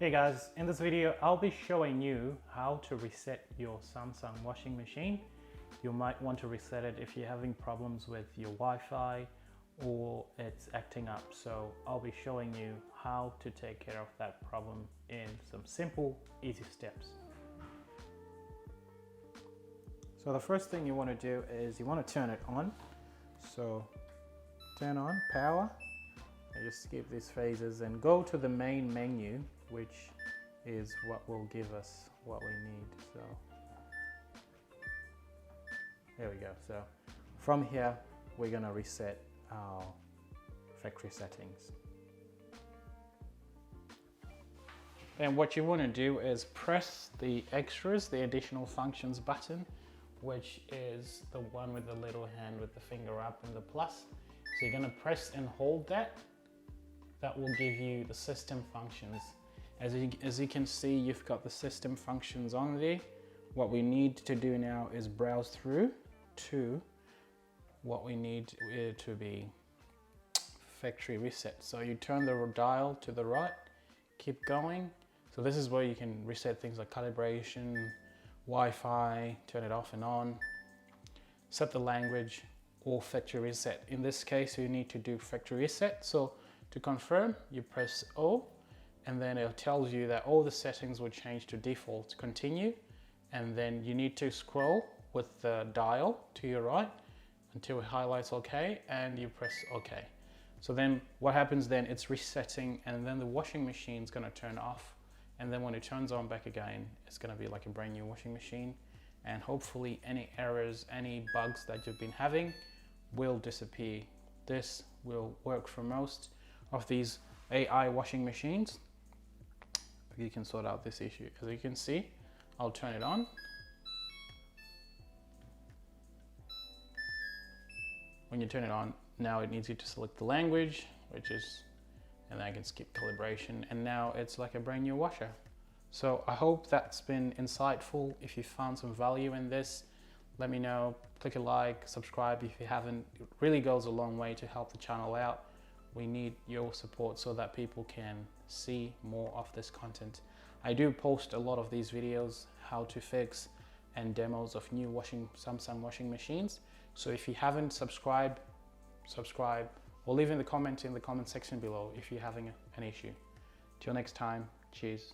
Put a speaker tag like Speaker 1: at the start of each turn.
Speaker 1: Hey guys, in this video I'll be showing you how to reset your Samsung washing machine. You might want to reset it if you're having problems with your Wi-Fi or it's acting up. So I'll be showing you how to take care of that problem in some simple, easy steps. So the first thing you want to do is you want to turn it on. So turn on power. And just skip these phases and go to the main menu, which is what will give us what we need. So there we go. So from here we're going to reset our factory settings. And what you want to do is press the extras, the additional functions button, which is the one with the little hand with the finger up and the plus. So you're going to press and hold that. That will give you the system functions. As you can see, you've got the system functions on there. What we need to do now is browse through to what we need to be factory reset. So you turn the dial to the right, keep going. So this is where you can reset things like calibration, Wi-Fi, turn it off and on, set the language or factory reset. In this case, you need to do factory reset. So to confirm, you press O, and then it tells you that all the settings will change to default. Continue, and then you need to scroll with the dial to your right until it highlights OK, and you press OK. So then what happens then, it's resetting, and then the washing machine is going to turn off, and then when it turns on back again, it's going to be like a brand new washing machine, and hopefully any errors, any bugs that you've been having will disappear. This will work for most of these AI washing machines. You can sort out this issue. As you can see, I'll turn it on. When you turn it on, now it needs you to select the language, which is, and then I can skip calibration, and now it's like a brand new washer. So I hope that's been insightful. If you found some value in this, let me know. Click a like, subscribe if you haven't. It really goes a long way to help the channel out. We need your support so that people can see more of this content. I do post a lot of these videos, how to fix and demos of new Samsung washing machines. So if you haven't subscribed, subscribe, or leave in the comment section below if you're having an issue. Till next time, cheers.